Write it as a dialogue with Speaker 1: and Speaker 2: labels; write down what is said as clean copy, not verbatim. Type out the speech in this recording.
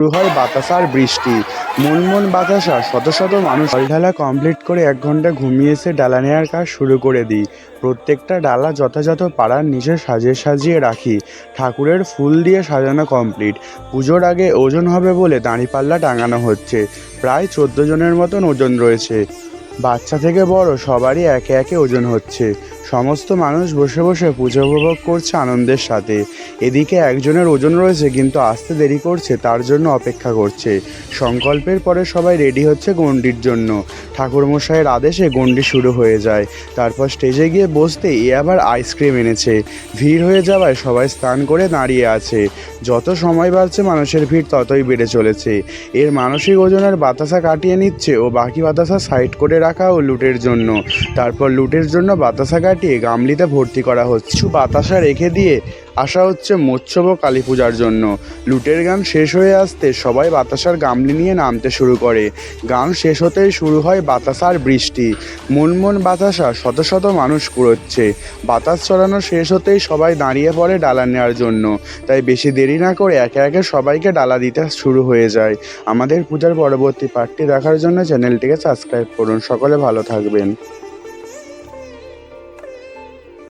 Speaker 1: শুরু হয় বাতাসা আর বৃষ্টি। মন বাতাসা শত শত মানুষ ঢালা কমপ্লিট করে 1 ঘন্টা ঘুমিয়ে এসে ডালা নেওয়ার কাজ শুরু করে দিই। প্রত্যেকটা ডালা যথাযথ পাড়ার নিচে সাজিয়ে রাখি। ঠাকুরের ফুল দিয়ে সাজানো কমপ্লিট। পুজোর আগে ওজন হবে বলে দাঁড়িপাল্লা টাঙানো হচ্ছে। প্রায় 14 জনের মতন ওজন রয়েছে। বাচ্চা থেকে বড় সবারই একে একে ওজন হচ্ছে। সমস্ত মানুষ বসে বসে পুজো উপভোগ করছে আনন্দের সাথে। এদিকে একজনের ওজন রয়েছে কিন্তু আসতে দেরি করছে, তার জন্য অপেক্ষা করছে। সংকল্পের পরে সবাই রেডি হচ্ছে গণ্ডির জন্য। ঠাকুরমশাইয়ের আদেশে গণ্ডি শুরু হয়ে যায়। তারপর স্টেজে গিয়ে বসতেই এ আবার আইসক্রিম এনেছে। ভিড় হয়ে যাওয়ায় সবাই স্নান করে দাঁড়িয়ে আছে। যত সময় বাড়ছে মানুষের ভিড় ততই বেড়ে চলেছে। এর মানসিক ওজনের বাতাসা কাটিয়ে নিচ্ছে ও বাকি বাতাসা সাইড করে রাখা ও লুটের জন্য। তারপর লুটের জন্য বাতাসা কাটিয়ে গামলিতে ভর্তি করা হচ্ছে। কিছু বাতাসা রেখে দিয়ে আসা হচ্ছে মোচ্ছব ও কালী পূজার জন্য। লুটের গান শেষ হয়ে আসতে সবাই বাতাসার গামলি নিয়ে নামতে শুরু করে। গান শেষ হতেই শুরু হয় বাতাসা আর বৃষ্টি। মন বাতাসা শত শত মানুষ কুড়োচ্ছে। বাতাস চড়ানো শেষ হতেই সবাই দাঁড়িয়ে পড়ে ডালা নেওয়ার জন্য। তাই বেশি দেরি না করে একে একে সবাইকে ডালা দিতে শুরু হয়ে যায়। আমাদের পূজার পরবর্তী পার্টটি দেখার জন্য চ্যানেলটিকে সাবস্ক্রাইব করুন। সকলে ভালো থাকবেন।